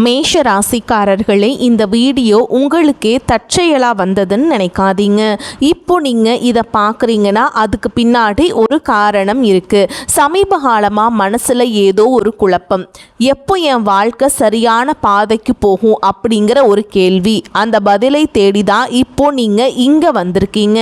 மேஷ ராசிக்காரர்களே, இந்த வீடியோ உங்களுக்கே தற்செயலாக வந்ததுன்னு நினைக்காதீங்க. இப்போ நீங்கள் இதை பார்க்குறீங்கன்னா அதுக்கு பின்னாடி ஒரு காரணம் இருக்குது. சமீப காலமாக மனசில் ஏதோ ஒரு குழப்பம், எப்போ என் வாழ்க்கை சரியான பாதைக்கு போகும் அப்படிங்கிற ஒரு கேள்வி. அந்த பதிலை தேடி தான் இப்போ நீங்கள் இங்கே வந்திருக்கீங்க.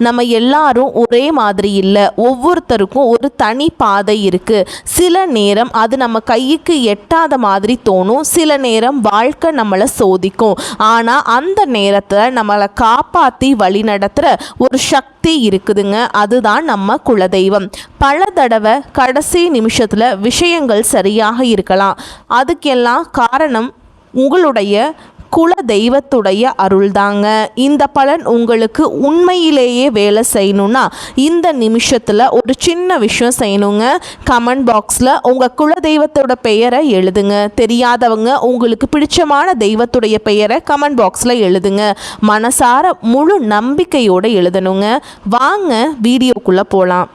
நம்ம எல்லாரும் ஒரே மாதிரி இல்லை, ஒவ்வொருத்தருக்கும் ஒரு தனி பாதை இருக்குது. சில நேரம் அது நம்ம கைக்கு எட்டாத மாதிரி தோணும், சில நேரம் வாழ்க்கை நம்மளை சோதிக்கும். ஆனால் அந்த நேரத்தில் நம்மளை காப்பாற்றி வழி நடத்துகிற ஒரு சக்தி இருக்குதுங்க. அதுதான் நம்ம குலதெய்வம். பல தடவை கடைசி நிமிஷத்தில் விஷயங்கள் சரியாக இருக்கலாம். அதுக்கெல்லாம் காரணம் உங்களுடைய குல தெய்வத்துடைய அருள்தாங்க. இந்த பலன் உங்களுக்கு உண்மையிலேயே வேலை செய்யணும்னா இந்த நிமிஷத்தில் ஒரு சின்ன விஷயம் செய்யணுங்க. கமெண்ட் பாக்ஸில் உங்கள் குல தெய்வத்தோட பெயரை எழுதுங்க. தெரியாதவங்க உங்களுக்கு பிடிச்சமான தெய்வத்துடைய பெயரை கமெண்ட் பாக்ஸில் எழுதுங்க. மனசார முழு நம்பிக்கையோடு எழுதணுங்க. வாங்க வீடியோக்குள்ளே போகலாம்.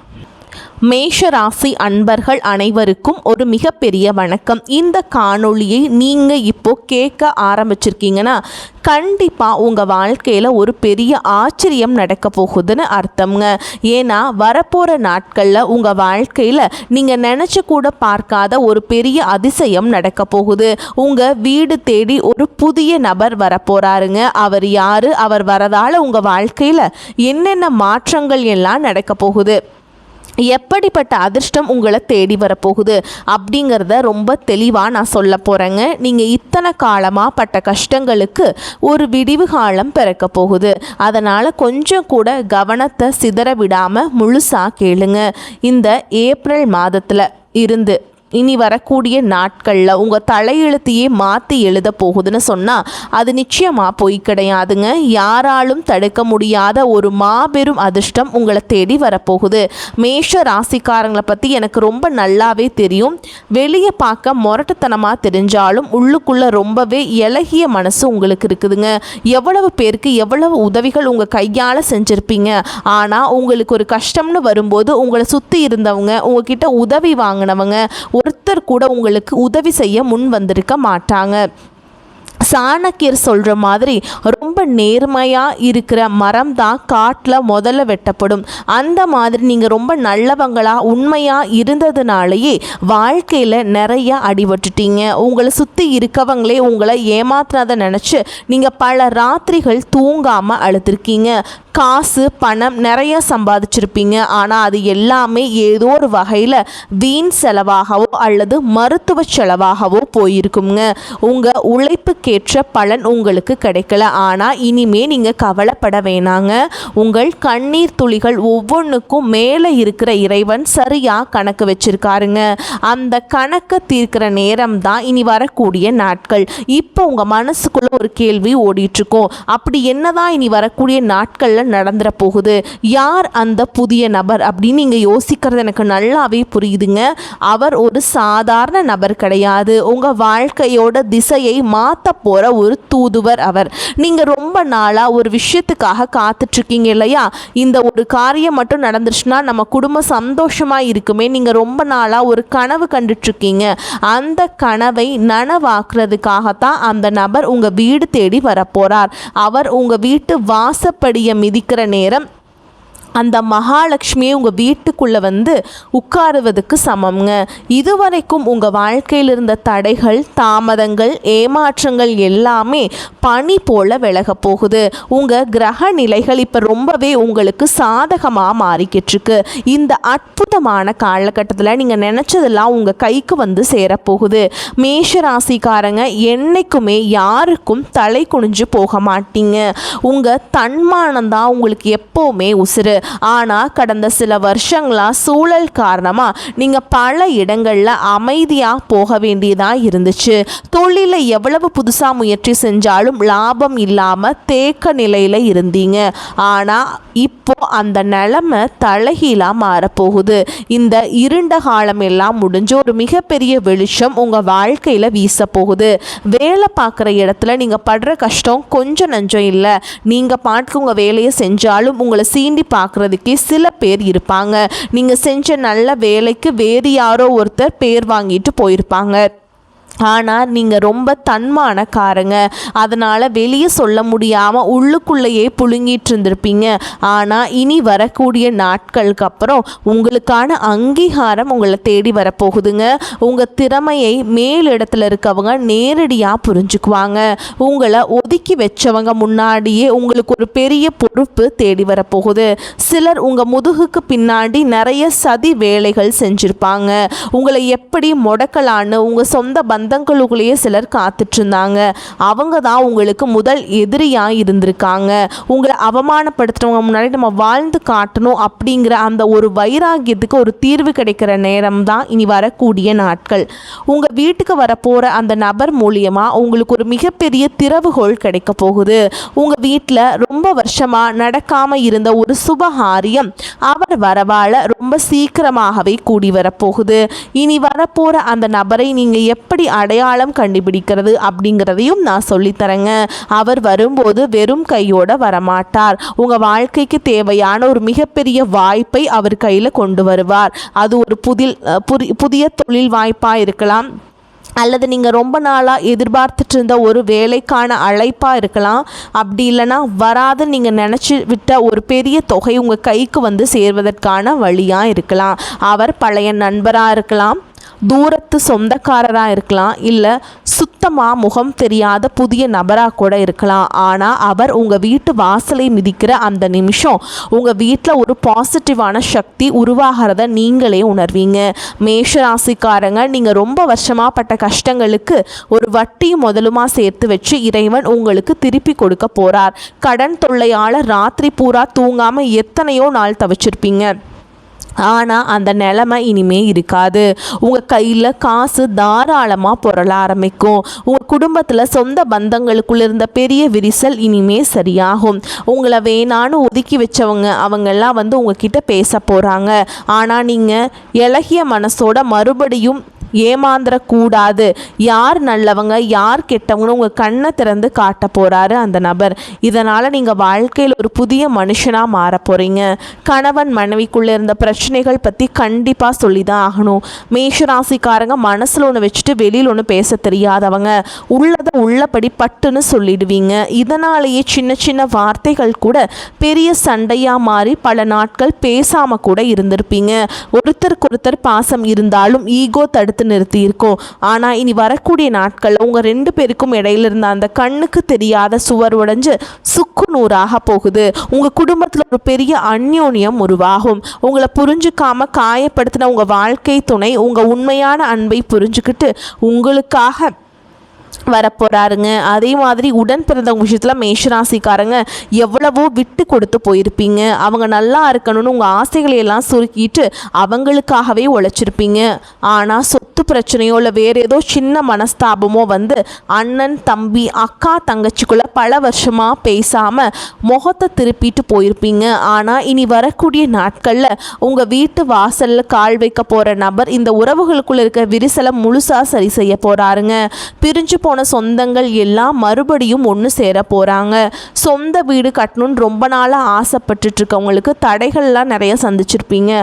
மேஷ ராசி அன்பர்கள் அனைவருக்கும் ஒரு மிகப்பெரிய வணக்கம். இந்த காணொளியை நீங்கள் இப்போ கேட்க ஆரம்பிச்சிருக்கீங்கன்னா கண்டிப்பாக உங்கள் வாழ்க்கையில் ஒரு பெரிய ஆச்சரியம் நடக்க போகுதுன்னு அர்த்தம்ங்க. ஏன்னா வரப்போகிற நாட்களில் உங்கள் வாழ்க்கையில் நீங்கள் நினச்சி கூட பார்க்காத ஒரு பெரிய அதிசயம் நடக்க போகுது. உங்கள் வீடு தேடி ஒரு புதிய நபர் வரப்போகிறாருங்க. அவர் யார், அவர் வரதால் உங்கள் வாழ்க்கையில் என்னென்ன மாற்றங்கள் எல்லாம் நடக்க போகுது, எப்படிப்பட்ட அதிர்ஷ்டம் உங்களை தேடி வரப்போகுது அப்படிங்கிறத ரொம்ப தெளிவாக நான் சொல்ல போகிறேங்க. நீங்கள் இத்தனை காலமாக பட்ட கஷ்டங்களுக்கு ஒரு விடிவு காலம் பிறக்க போகுது. அதனால் கொஞ்சம் கூட கவனத்தை சிதற விடாமல் முழுசாக கேளுங்க. இந்த ஏப்ரல் மாதத்தில் இருந்து இனி வரக்கூடிய நாட்களில் உங்கள் தலையெழுத்தையே மாற்றி எழுத போகுதுன்னு சொன்னால் அது நிச்சயமாக பொய் கிடையாதுங்க. யாராலும் தடுக்க முடியாத ஒரு மாபெரும் அதிர்ஷ்டம் உங்களை தேடி வரப்போகுது. மேஷ ராசிக்காரங்களை பற்றி எனக்கு ரொம்ப நல்லாவே தெரியும். வெளியே பார்க்க முரட்டுத்தனமாக தெரிஞ்சாலும் உள்ளுக்குள்ளே ரொம்பவே இலகிய மனசு உங்களுக்கு இருக்குதுங்க. எவ்வளவு பேருக்கு எவ்வளவு உதவிகள் உங்கள் கையால் செஞ்சுருப்பீங்க. ஆனால் உங்களுக்கு ஒரு கஷ்டம்னு வரும்போது உங்களை சுற்றி இருந்தவங்க, உங்ககிட்ட உதவி வாங்கினவங்க ஒருத்தர் கூட உங்களுக்கு உதவி செய்ய முன் வந்திருக்க மாட்டாங்க. சாணக்கியர் சொல்கிற மாதிரி ரொம்ப நேர்மையாக இருக்கிற மரம் தான் காட்டில் முதல்ல வெட்டப்படும். அந்த மாதிரி நீங்கள் ரொம்ப நல்லவங்களாக உண்மையாக இருந்ததுனாலேயே வாழ்க்கையில் நிறைய அடிபட்டுட்டீங்க. உங்களை சுற்றி இருக்கவங்களே உங்களை ஏமாத்தினதை நினச்சி நீங்கள் பல ராத்திரிகள் தூங்காமல் அழுத்திருக்கீங்க. காசு பணம் நிறைய சம்பாதிச்சிருப்பீங்க. ஆனால் அது எல்லாமே ஏதோ ஒரு வகையில் வீண் செலவாகவோ அல்லது மருத்துவ செலவாகவோ போயிருக்குங்க. உங்கள் உழைப்புக்கேற்ற பலன் உங்களுக்கு கிடைக்கல. ஆனால் இனிமே நீங்கள் கவலைப்பட வேணாங்க. உங்கள் கண்ணீர் துளிகள் ஒவ்வொன்றுக்கும் மேலே இருக்கிற இறைவன் சரியாக கணக்கு வச்சிருக்காருங்க. அந்த கணக்கை தீர்க்கிற நேரம் தான் இனி வரக்கூடிய நாட்கள். இப்போ உங்கள் மனசுக்குள்ள ஒரு கேள்வி ஓடிட்டுருக்கோம், அப்படி என்னதான் இனி வரக்கூடிய நாட்களில் நடந்துற போகுது, யார் அந்த புதிய நபர் அப்படின்னு நீங்கள் யோசிக்கிறது எனக்கு நல்லாவே புரியுதுங்க. அவர் ஒரு சாதாரண நபர் கிடையாது. உங்கள் வாழ்க்கையோட திசையை மாற்ற போகிற ஒரு தூதுவர் அவர். நீங்கள் ரொம்ப நாளாக ஒரு விஷயத்துக்காக காத்துட்ருக்கீங்க இல்லையா? இந்த ஒரு காரியம் மட்டும் நடந்துருச்சுன்னா நம்ம குடும்பம் சந்தோஷமாக இருக்குமே. நீங்கள் ரொம்ப நாளாக ஒரு கனவு கண்டுட்ருக்கீங்க. அந்த கனவை நனவாக்குறதுக்காகத்தான் அந்த நபர் உங்கள் வீடு தேடி வரப்போகிறார். அவர் உங்கள் வீட்டு வாசப்படியை மிதிக்கிற நேரம் அந்த மகாலட்சுமியை உங்கள் வீட்டுக்குள்ளே வந்து உட்காருவதுக்கு சமம்ங்க. இதுவரைக்கும் உங்கள் வாழ்க்கையில் இருந்த தடைகள், தாமதங்கள், ஏமாற்றங்கள் எல்லாமே பனி போல விலக போகுது. உங்கள் கிரக நிலைகள் இப்போ ரொம்பவே உங்களுக்கு சாதகமாக மாறிக்கிட்டுருக்கு. இந்த அற்புதமான காலகட்டத்தில் நீங்கள் நினச்சதெல்லாம் உங்கள் கைக்கு வந்து சேரப்போகுது. மேஷ ராசிக்காரங்க என்றைக்குமே யாருக்கும் தலை குனிஞ்சு போக மாட்டீங்க. உங்கள் தன்மானம்தான் உங்களுக்கு எப்போவுமே உசுறு. ஆனால் கடந்த சில வருஷங்களாக சூழல் காரணமாக நீங்கள் பல இடங்களில் அமைதியாக போக வேண்டியதாக இருந்துச்சு. தொழிலை எவ்வளவு புதுசாக முயற்சி செஞ்சாலும் லாபம் இல்லாமல் தேக்க நிலையில் இருந்தீங்க. ஆனால் இப்போ அந்த நிலைமை தலைகீழாக மாறப்போகுது. இந்த இருண்ட காலம் எல்லாம் முடிஞ்சு ஒரு மிகப்பெரிய வெளிச்சம் உங்கள் வாழ்க்கையில் வீச போகுது. வேலை பார்க்குற இடத்துல நீங்கள் படுற கஷ்டம் கொஞ்சம் நஞ்சம் இல்லை. நீங்கள் பாட்டுக்கு உங்கள் வேலையை செஞ்சாலும் உங்களை சீண்டி பார்க்குறதுக்கே சில பேர் இருப்பாங்க. நீங்கள் செஞ்ச நல்ல வேலைக்கு வேறு யாரோ ஒருத்தர் பேர் வாங்கிட்டு போயிருப்பாங்க. ஆனால் நீங்கள் ரொம்ப தன்மானக்காரங்க, அதனால் வெளியே சொல்ல முடியாமல் உள்ளுக்குள்ளேயே புழுங்கிட்டு இருந்திருப்பீங்க. ஆனால் இனி வரக்கூடிய நாட்களுக்கு அப்புறம் உங்களுக்கான அங்கீகாரம் உங்களை தேடி வரப்போகுதுங்க. உங்கள் திறமையை மேலிடத்தில் இருக்கவங்க நேரடியாக புரிஞ்சுக்குவாங்க. உங்களை ஒதுக்கி வச்சவங்க முன்னாடியே உங்களுக்கு ஒரு பெரிய பொறுப்பு தேடி வரப்போகுது. சிலர் உங்கள் முதுகுக்கு பின்னாடி நிறைய சதி வேலைகள் செஞ்சுருப்பாங்க. உங்களை எப்படி முடக்கலான்னு உங்கள் சொந்த பந்தங்களுக்குள்ளேயே சிலர் காத்துட்டு இருந்தாங்க. அவங்க தான் உங்களுக்கு முதல் எதிரியாக இருந்திருக்காங்க. உங்களை அவமானப்படுத்துறவங்க முன்னாடி நம்ம வாழ்ந்து காட்டணும் அப்படிங்கிற அந்த ஒரு வைராகியத்துக்கு ஒரு தீர்வு கிடைக்கிற நேரம் தான் இனி வரக்கூடிய நாட்கள். உங்கள் வீட்டுக்கு வரப்போகிற அந்த நபர் மூலியமாக உங்களுக்கு ஒரு மிகப்பெரிய திறவுகோள் கிடைக்க போகுது. உங்கள் வீட்டில் ரொம்ப வருஷமாக நடக்காமல் இருந்த ஒரு சுபகாரியம் அவர் வரவாழ ரொம்ப சீக்கிரமாகவே கூடி வரப்போகுது. இனி வரப்போகிற அந்த நபரை நீங்கள் எப்படி அடையாளம் கண்டுபிடிக்கிறது அப்படிங்கிறதையும் நான் சொல்லித்தரேங்க. அவர் வரும்போது வெறும் கையோட வரமாட்டார். உங்கள் வாழ்க்கைக்கு தேவையான ஒரு மிகப்பெரிய வாய்ப்பை அவர் கையில் கொண்டு வருவார். அது ஒரு புதிய தொழில் வாய்ப்பாக இருக்கலாம், அல்லது நீங்கள் ரொம்ப நாளாக எதிர்பார்த்துட்டு இருந்த ஒரு வேலைக்கான அழைப்பாக இருக்கலாம். அப்படி இல்லைன்னா வராது நீங்கள் நினச்சி விட்ட ஒரு பெரிய தொகை உங்கள் கைக்கு வந்து சேர்வதற்கான வழியாக இருக்கலாம். அவர் பழைய நண்பராக இருக்கலாம், தூரத்து சொந்தக்காரராக இருக்கலாம், இல்லை சுத்தமாக முகம் தெரியாத புதிய நபராக கூட இருக்கலாம். ஆனால் அவர் உங்கள் வீட்டு வாசலை மிதிக்கிற அந்த நிமிஷம் உங்கள் வீட்டில் ஒரு பாசிட்டிவான சக்தி உருவாகிறத நீங்களே உணர்வீங்க. மேஷராசிக்காரங்க, நீங்கள் ரொம்ப வருஷமாக பட்ட கஷ்டங்களுக்கு ஒரு வட்டியும் முதலுமா சேர்த்து வச்சு இறைவன் உங்களுக்கு திருப்பி கொடுக்க போகிறார். கடன் தொல்லையால் ராத்திரி பூரா தூங்காமல் எத்தனையோ நாள் தவிச்சிருப்பீங்க. ஆனால் அந்த நிலைமை இனிமே இருக்காது. உங்கள் கையில் காசு தாராளமாக புரள ஆரம்பிக்கும். உங்கள் குடும்பத்தில் சொந்த பந்தங்களுக்குள்ள இருந்த பெரிய விரிசல் இனிமே சரியாகும். உங்களை வேணான்னு ஒதுக்கி வச்சவங்க அவங்கெல்லாம் வந்து உங்ககிட்ட பேச போகிறாங்க. ஆனால் நீங்கள் இளகிய மனசோட மறுபடியும் ஏமாந்துடக்கூடாது. யார் நல்லவங்க யார் கெட்டவங்கன்னு உங்கள் கண்ணை திறந்து காட்ட போகிறாரு அந்த நபர். இதனால் நீங்கள் வாழ்க்கையில் ஒரு புதிய மனுஷனாக மாற போகிறீங்க. கணவன் மனைவிக்குள்ளே இருந்த பிரச்சனைகள் பற்றி கண்டிப்பாக சொல்லி தான் ஆகணும். மேஷராசிக்காரங்க மனசில் ஒன்று வச்சுட்டு வெளியில் ஒன்று பேச தெரியாதவங்க. உள்ளதை உள்ளபடி பட்டுன்னு சொல்லிடுவீங்க. இதனாலேயே சின்ன சின்ன வார்த்தைகள் கூட பெரிய சண்டையாக மாறி பல நாட்கள் பேசாமல் கூட இருந்திருப்பீங்க. ஒருத்தருக்கொருத்தர் பாசம் இருந்தாலும் ஈகோ தடுத்து நிறுத்தி இருக்கும். ஆனால் இனி வரக்கூடிய நாட்கள் உங்கள் 2 பேருக்கும் இடையில இருந்த அந்த கண்ணுக்கு தெரியாத சுவர் உடைஞ்சு சுக்கு நூறாக போகுது. உங்கள் குடும்பத்தில் ஒரு பெரிய அந்யோன்யம் உருவாகும். உங்களை புரிஞ்சுக்காம காயப்படுத்தின உங்கள் வாழ்க்கை துணை உங்கள் உண்மையான அன்பை புரிஞ்சுக்கிட்டு உங்களுக்காக வரப்போகிறாருங்க. அதே மாதிரி உடன் பிறந்தவங்க விஷயத்தில் மேஷராசிக்காரங்க எவ்வளவோ விட்டு கொடுத்து போயிருப்பீங்க. அவங்க நல்லா இருக்கணும்னு உங்கள் ஆசைகளை எல்லாம் சுருக்கிட்டு அவங்களுக்காகவே உழைச்சிருப்பீங்க. ஆனால் சொத்து பிரச்சனையோ இல்லை வேறு ஏதோ சின்ன மனஸ்தாபமோ வந்து அண்ணன் தம்பி அக்கா தங்கச்சிக்குள்ளே பல வருஷமாக பேசாமல் முகத்தை திருப்பிட்டு போயிருப்பீங்க. ஆனால் இனி வரக்கூடிய நாட்களில் உங்கள் வீட்டு வாசலில் கால் வைக்க போகிற நபர் இந்த உறவுகளுக்குள்ளே இருக்க விரிசலை முழுசாக சரி செய்ய போகிறாருங்க. பிரிஞ்சு போன சொந்தங்கள் எல்லாம் மறுபடியும் ஒன்று சேர போகிறாங்க. சொந்த வீடு கட்டணும்னு ரொம்ப நாளாக ஆசைப்பட்டுட்டு இருக்கவங்களுக்கு தடைகள்லாம் நிறைய சந்திச்சிருப்பீங்க.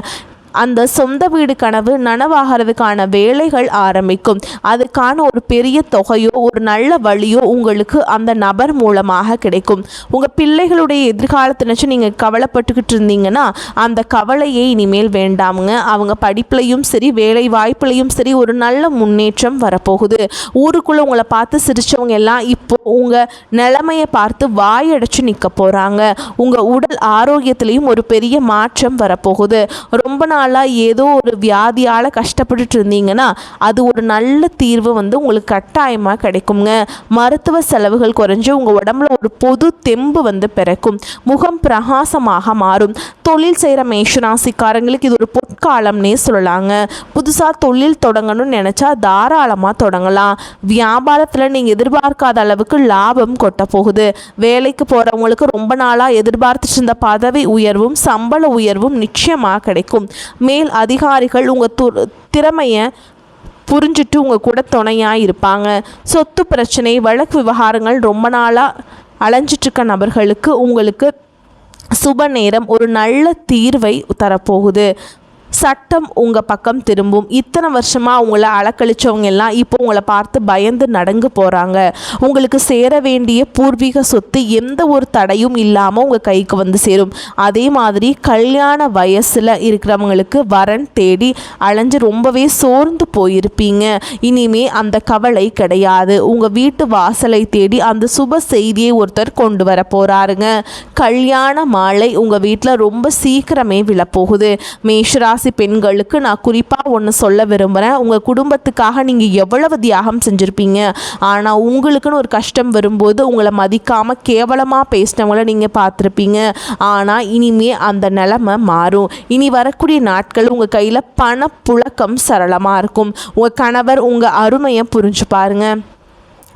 அந்த சொந்த வீடு கனவு நனவாகிறதுக்கான வேலைகள் ஆரம்பிக்கும். அதுக்கான ஒரு பெரிய தொகையோ ஒரு நல்ல வழியோ உங்களுக்கு அந்த நபர் மூலமாக கிடைக்கும். உங்கள் பிள்ளைகளுடைய எதிர்காலத்தை நினச்சி நீங்கள் கவலைப்பட்டுக்கிட்டு இருந்தீங்கன்னா அந்த கவலையே இனிமேல் வேண்டாமுங்க. அவங்க படிப்புலையும் சரி வேலை வாய்ப்புலையும் சரி ஒரு நல்ல முன்னேற்றம் வரப்போகுது. ஊருக்குள்ளே உங்களை பார்த்து சிரித்தவங்க எல்லாம் இப்போ உங்கள் நிலைமையை பார்த்து வாயடைச்சு நிற்க போகிறாங்க. உங்கள் உடல் ஆரோக்கியத்திலையும் ஒரு பெரிய மாற்றம் வரப்போகுது. ரொம்ப ஏதோ ஒரு வியாதியால் கஷ்டப்பட்டுட்டு இருந்தீங்கன்னா அது ஒரு நல்ல தீர்வு வந்து உங்களுக்கு கட்டாயமாக கிடைக்குங்க. மருத்துவ செலவுகள் குறைஞ்சு உங்கள் உடம்புல ஒரு பொது தெம்பு வந்து பிறக்கும். முகம் பிரகாசமாக மாறும். தொழில் செய்கிற மேஷராசிக்காரங்களுக்கு இது ஒரு பொற்காலம்னே சொல்லலாங்க. புதுசாக தொழில் தொடங்கணும்னு நினச்சா தாராளமாக தொடங்கலாம். வியாபாரத்தில் நீங்கள் எதிர்பார்க்காத அளவுக்கு லாபம் கொட்ட போகுது. வேலைக்கு போகிறவங்களுக்கு ரொம்ப நாளாக எதிர்பார்த்துட்டு இருந்த பதவி உயர்வும் சம்பள உயர்வும் நிச்சயமாக கிடைக்கும். மேல் அதிகாரிகள் உங்கள் திறமையை புரிஞ்சுட்டு உங்கள் கூட துணையாக இருப்பாங்க. சொத்து பிரச்சனை வழக்கு விவகாரங்கள் ரொம்ப நாளாக அலைஞ்சிட்ருக்க நபர்களுக்கு உங்களுக்கு சுப நேரம் ஒரு நல்ல தீர்வை தரப்போகுது. சட்டம் உங்கள் பக்கம் திரும்பும். இத்தனை வருஷமாக உங்களை அலக்கழிச்சவங்க எல்லாம் இப்போ உங்களை பார்த்து பயந்து நடங்கு போகிறாங்க. உங்களுக்கு சேர வேண்டிய பூர்வீக சொத்து எந்த ஒரு தடையும் இல்லாமல் உங்கள் கைக்கு வந்து சேரும். அதே மாதிரி கல்யாண வயசில் இருக்கிறவங்களுக்கு வரன் தேடி அலைஞ்சு ரொம்பவே சோர்ந்து போயிருப்பீங்க. இனிமே அந்த கவலை கிடையாது. உங்கள் வீட்டு வாசலை தேடி அந்த சுப செய்தியை ஒருத்தர் கொண்டு வர போகிறாருங்க. கல்யாண மாலை உங்கள் வீட்டில் ரொம்ப சீக்கிரமே விழப்போகுது. மேஷராசி பெண்களுக்கு நான் குறிப்பாக ஒன்று சொல்ல விரும்புகிறேன். உங்கள் குடும்பத்துக்காக நீங்கள் எவ்வளவு தியாகம் செஞ்சுருப்பீங்க. ஆனால் உங்களுக்குன்னு ஒரு கஷ்டம் வரும்போது உங்களை மதிக்காமல் கேவலமாக பேசினவங்கள நீங்கள் பார்த்துருப்பீங்க. ஆனால் இனிமே அந்த நிலைமை மாறும். இனி வரக்கூடிய நாட்கள் உங்கள் கையில் பணப்புழக்கம் சரளமாக இருக்கும். உங்கள் கணவர் உங்கள் அருமையை புரிஞ்சு பாருங்க.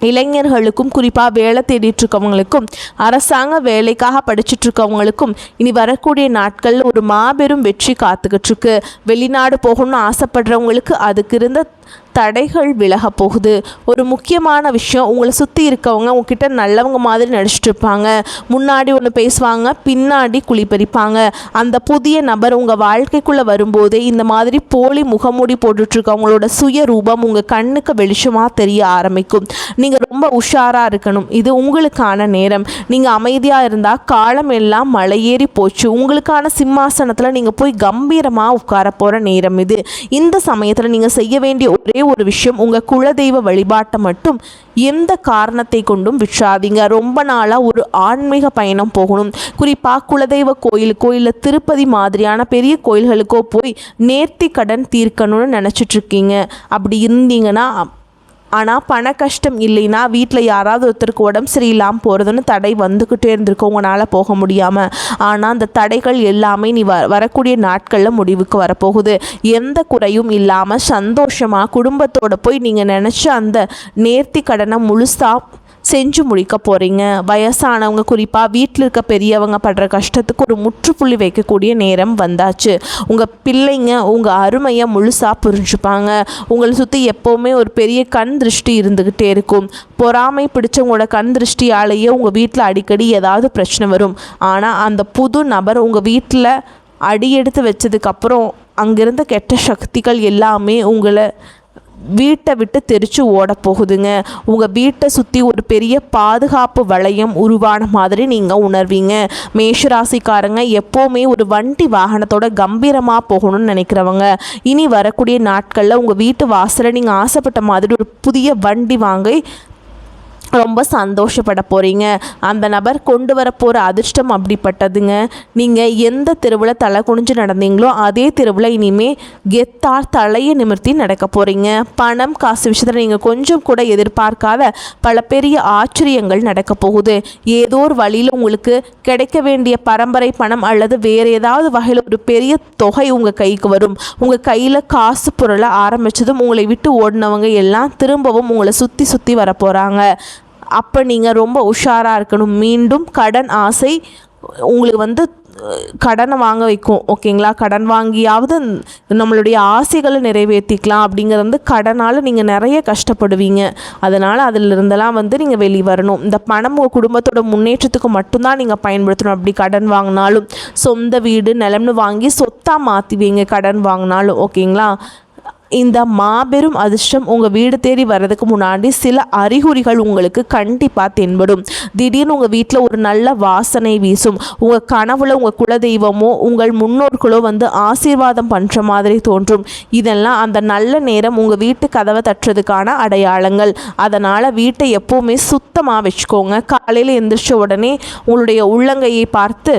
இளைஞர்களுக்கும் குறிப்பாக வேலை தேடிட்டுருக்கவங்களுக்கும் அரசாங்க வேலைக்காக படிச்சுட்ருக்கவங்களுக்கும் இனி வரக்கூடிய நாட்களில் ஒரு மாபெரும் வெற்றி காத்துக்கிட்டு இருக்கு. வெளிநாடு போகணும்னு ஆசைப்படுறவங்களுக்கு அதுக்கு இருந்த தடைகள் விலக போகுது. ஒரு முக்கியமான விஷயம், உங்களை சுற்றி இருக்கவங்க உங்ககிட்ட நல்லவங்க மாதிரி நடிச்சிட்டு இருப்பாங்க. முன்னாடி ஒன்று பேசுவாங்க, பின்னாடி குழிப்பறிப்பாங்க. அந்த புதிய நபர் உங்கள் வாழ்க்கைக்குள்ளே வரும்போதே இந்த மாதிரி போலி முகமூடி போட்டுட்ருக்கவங்களோட சுய ரூபம் உங்கள் கண்ணுக்கு வெளிச்சமாக தெரிய ஆரம்பிக்கும். நீங்கள் ரொம்ப உஷாராக இருக்கணும். இது உங்களுக்கான நேரம். நீங்கள் அமைதியாக இருந்தால் காலம் எல்லாம் மலையேறி போச்சு. உங்களுக்கான சிம்மாசனத்தில் நீங்கள் போய் கம்பீரமாக உட்கார போகிற நேரம் இது. இந்த சமயத்தில் நீங்கள் செய்ய வேண்டிய ஒரே ஒரு விஷயம், உங்கள் குலதெய்வ வழிபாட்டை மட்டும் எந்த காரணத்தை கொண்டும் விட்டுறாதீங்க. ரொம்ப நாளாக ஒரு ஆன்மீக பயணம் போகணும். குறிப்பாக குலதெய்வ கோயிலுக்கோ இல்லை திருப்பதி மாதிரியான பெரிய கோயில்களுக்கோ போய் நேர்த்தி கடன் தீர்க்கணும்னு நினச்சிட்ருக்கீங்க. அப்படி இருந்தீங்கன்னா ஆனால் பண கஷ்டம் இல்லைன்னா வீட்டில் யாராவது ஒருத்தருக்கு உடம்பு சரியில்லாமல் போகிறதுன்னு தடை வந்துக்கிட்டே இருந்திருக்கும் உங்களால் போக முடியாமல். ஆனால் அந்த தடைகள் எல்லாமே நீ வரக்கூடிய நாட்களில் முடிவுக்கு வரப்போகுது. எந்த குறையும் இல்லாமல் சந்தோஷமாக குடும்பத்தோடு போய் நீங்கள் நினச்ச அந்த நேர்த்தி கடனை முழுசாக செஞ்சு முடிக்க போகிறீங்க. வயசானவங்க குறிப்பாக வீட்டில் இருக்க பெரியவங்க படுற கஷ்டத்துக்கு ஒரு முற்றுப்புள்ளி வைக்கக்கூடிய நேரம் வந்தாச்சு. உங்கள் பிள்ளைங்க உங்கள் அருமையை முழுசாக புரிஞ்சுப்பாங்க. உங்களை சுற்றி எப்போவுமே ஒரு பெரிய கண் திருஷ்டி இருந்துக்கிட்டே இருக்கும். பொறாமை பிடிச்சவங்களோட கண் திருஷ்டியாலேயே உங்கள் வீட்டில் அடிக்கடி ஏதாவது பிரச்சனை வரும். ஆனால் அந்த புது நபர் உங்கள் வீட்டில் அடியெடுத்து வச்சதுக்கப்புறம் அங்கிருந்த கெட்ட சக்திகள் எல்லாமே உங்களை வீட்டை விட்டு தெரிச்சு ஓட போகுதுங்க. உங்கள் வீட்டை சுற்றி ஒரு பெரிய பாதுகாப்பு வளையம் உருவான மாதிரி நீங்கள் உணர்வீங்க. மேஷராசிக்காரங்க எப்போவுமே ஒரு வண்டி வாகனத்தோட கம்பீரமாக போகணும்னு நினைக்கிறவங்க இனி வரக்கூடிய நாட்களில் உங்கள் வீட்டு வாசலில் நீங்கள் ஆசைப்பட்ட மாதிரி ஒரு புதிய வண்டி வாங்கி ரொம்ப சந்தோஷப்பட போகிறீங்க. அந்த நபர் கொண்டு வர போகிற அதிர்ஷ்டம் அப்படிப்பட்டதுங்க. நீங்கள் எந்த தெருவில் தலை குனிஞ்சு நடந்தீங்களோ அதே தெருவில் இனிமேல் கெத்தார் தலையை நிமிர்த்தி நடக்க போகிறீங்க. பணம் காசு விஷயத்தில் நீங்கள் கொஞ்சம் கூட எதிர்பார்க்காத பல பெரிய ஆச்சரியங்கள் நடக்க போகுது. ஏதோ ஒரு வழியில் உங்களுக்கு கிடைக்க வேண்டிய பரம்பரை பணம் அல்லது வேறு ஏதாவது வகையில் ஒரு பெரிய தொகை உங்கள் கைக்கு வரும். உங்கள் கையில் காசு பொருளை ஆரம்பித்ததும் உங்களை விட்டு ஓடினவங்க எல்லாம் திரும்பவும் உங்களை சுற்றி சுற்றி வர போகிறாங்க. அப்போ நீங்கள் ரொம்ப உஷாராக இருக்கணும். மீண்டும் கடன் ஆசை உங்களுக்கு கடனை வாங்க வைக்கும். ஓகேங்களா? கடன் வாங்கியாவது நம்மளுடைய ஆசைகளை நிறைவேற்றிக்கலாம். அப்படிங்கிறது கடனால் நீங்கள் நிறைய கஷ்டப்படுவீங்க. அதனால் அதிலிருந்தெல்லாம் நீங்கள் வெளியே வரணும். இந்த பணம் உங்கள் குடும்பத்தோட முன்னேற்றத்துக்கு மட்டும்தான் நீங்கள் பயன்படுத்தணும். அப்படி கடன் வாங்கினாலும் சொந்த வீடு நிலம்னு வாங்கி சொத்தாக மாற்றுவீங்க கடன் வாங்கினாலும். ஓகேங்களா? இந்த மாபெரும் அதிர்ஷ்டம் உங்கள் வீடு தேடி வர்றதுக்கு முன்னாடி சில அறிகுறிகள் உங்களுக்கு கண்டிப்பாக தென்படும். திடீர்னு உங்கள் வீட்டில் ஒரு நல்ல வாசனை வீசும். உங்கள் கனவுல உங்கள் குலதெய்வமோ உங்கள் முன்னோர்களோ ஆசீர்வாதம் பண்ணுற மாதிரி தோன்றும். இதெல்லாம் அந்த நல்ல நேரம் உங்கள் வீட்டு கதவை தட்டுறதுக்கான அடையாளங்கள். அதனால் வீட்டை எப்போவுமே சுத்தமாக வச்சுக்கோங்க. காலையில் எந்திரிச்ச உடனே உங்களுடைய உள்ளங்கையை பார்த்து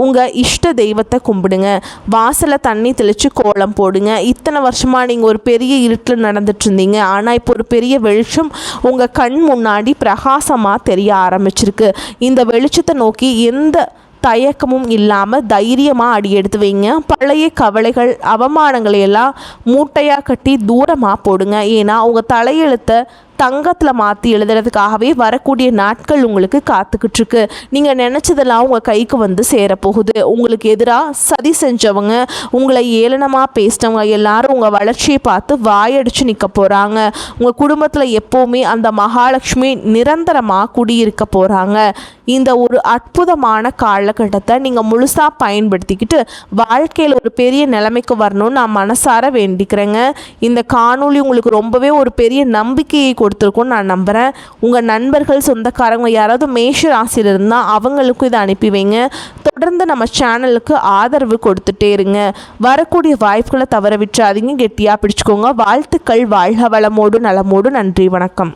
உங்கள் இஷ்ட தெய்வத்தை கும்பிடுங்க. வாசலை தண்ணி தெளித்து கோலம் போடுங்க. இத்தனை வருஷமாக நீங்கள் ஒரு பெரிய இருட்டில் நடந்துட்டு இருந்தீங்க. ஆனால் இப்போ ஒரு பெரிய வெளிச்சம் உங்கள் கண் முன்னாடி பிரகாசமாக தெரிய ஆரம்பிச்சிருக்கு. இந்த வெளிச்சத்தை நோக்கி எந்த தயக்கமும் இல்லாமல் தைரியமாக அடி எடுத்து வைங்க. பழைய கவலைகள் அவமானங்களை எல்லாம் மூட்டையாக கட்டி தூரமாக போடுங்க. ஏன்னா உங்கள் தலையெழுத்தை தங்கத்தில் மாற்றி எழுதுறதுக்காகவே வரக்கூடிய நாட்கள் உங்களுக்கு காத்துக்கிட்டு இருக்கு. நீங்கள் நினச்சதெல்லாம் உங்கள் கைக்கு வந்து சேரப்போகுது. உங்களுக்கு எதிராக சதி செஞ்சவங்க, உங்களை ஏளனமாக பேசினவங்க எல்லாரும் உங்கள் வளர்ச்சியை பார்த்து வாயடிச்சு நிற்க போகிறாங்க. உங்கள் குடும்பத்தில் எப்போவுமே அந்த மகாலட்சுமி நிரந்தரமாக குடியிருக்க போகிறாங்க. இந்த ஒரு அற்புதமான காலகட்டத்தை நீங்கள் முழுசாக பயன்படுத்திக்கிட்டு வாழ்க்கையில் ஒரு பெரிய நிலைமைக்கு வரணும்னு நான் மனசார வேண்டிக்கிறேங்க. இந்த காணொளி உங்களுக்கு ரொம்பவே ஒரு பெரிய நம்பிக்கையை கொடுத்துருக்கும்னு நான் நம்புகிறேன். உங்கள் நண்பர்கள், சொந்தக்காரங்க யாராவது மேஷ ராசியில் இருந்தால் அவங்களுக்கும் இதை அனுப்பி வைங்க. தொடர்ந்து நம்ம சேனலுக்கு ஆதரவு கொடுத்துட்டே இருங்க. வரக்கூடிய வாய்ப்புகளை தவற விட்டுறாதீங்க. கெட்டியாக பிடிச்சிக்கோங்க. வாழ்த்துக்கள். வாழ்க வளமோடு நலமோடு. நன்றி, வணக்கம்.